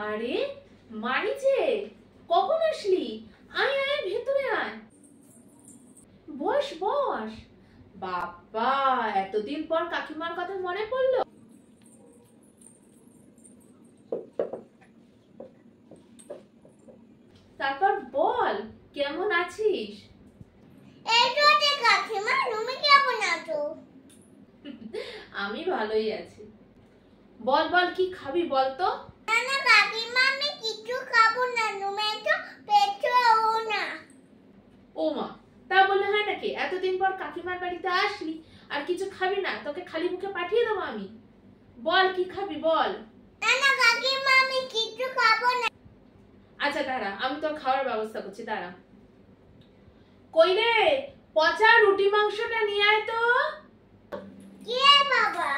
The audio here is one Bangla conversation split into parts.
আরে মানি যে, কখন আসলি? আয় আয় ভেতরে আয়, বস বস। বাবা, এতদিন পর কাকিমার কথা মনে পড়লো। তারপর বল, কেমন আছিস? এই তো কাকিমা, তুমি কেমন আছো? আমি ভালোই আছি। বল বল, কি খাবি বল তো? না না কাকিমা, আমি কিছু খাবো না, তুমি তো পেছাও না। ও মা, তা বলে হয় নাকি? এতদিন পর কাকিমার বাড়িতে আসলি আর কিছু খাবি না? তোকে খালি মুখে পাঠিয়ে দেবো আমি। বল কি খাবি বল। না না কাকিমা, আমি কিছু খাবো না। আচ্ছা দাঁড়া, আমি তোর খাওয়ার ব্যবস্থা করছি, দাঁড়া। কই রে, পচা রুটি মাংসটা নিয়ে আয় তো। কে বাবা,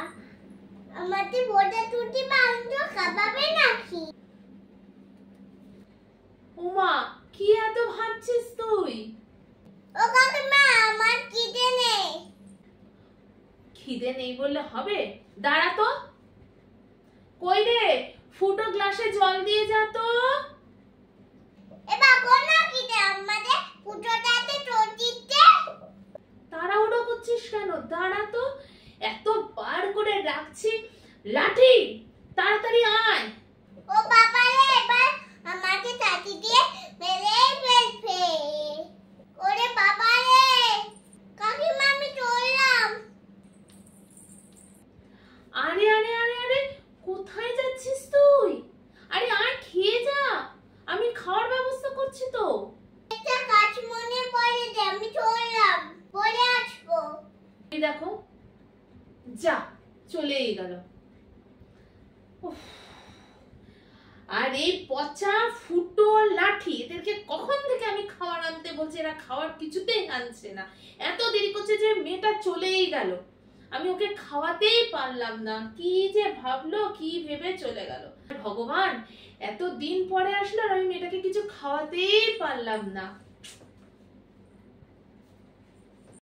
আমাদের বোঝা টুটি মাংস খাবাবে নাকি? উমা, কি এত ভাবছিস তুই? ও কাকিমা, আমার খিদে নেই। খিদে নেই বললে হবে? দাঁড়া তো। কই রে, ফুটো গ্লাসে জল দিয়ে যা তো। এবার কোন খিদে আমাদের ফুটোটাতে চোর দিতে? তাড়াহুড়ো করছিস কেন? দাঁড়া তো, এত বার করে ডাকছি। লাঠি, তাড়াতাড়ি আয়। ও বাবা রে, এবার আমাকে লাঠি দিয়ে মেরে ফেলবে। ওরে বাবা রে, কাকিমা আমি চললাম। আরে আরে আরে আরে, কোথায় যাচ্ছিস তুই? আরে আয়, খেয়ে যা, আমি খাওয়ার ব্যবস্থা করছি তো। একটা কাজ মনে পড়ে যে আমি চললাম, পরে আসবো। এই দেখো, যা, চলেই গেল। উফ, আর এই পচা ফুটো লাঠি, এদেরকে কখন থেকে আমি খাবার আনতে বলছি, এরা খাবার কিছুতেই আনছে না। এত দেরি করছে যে মেয়েটা চলেই গেল, আমি ওকে খাওয়াতেই পারলাম না। কি যে ভাবলো, কি ভেবে চলে গেল। ভগবান, এত দিন পরে আসলো আর আমি মেয়েটাকে কিছু খাওয়াতেই পারলাম না।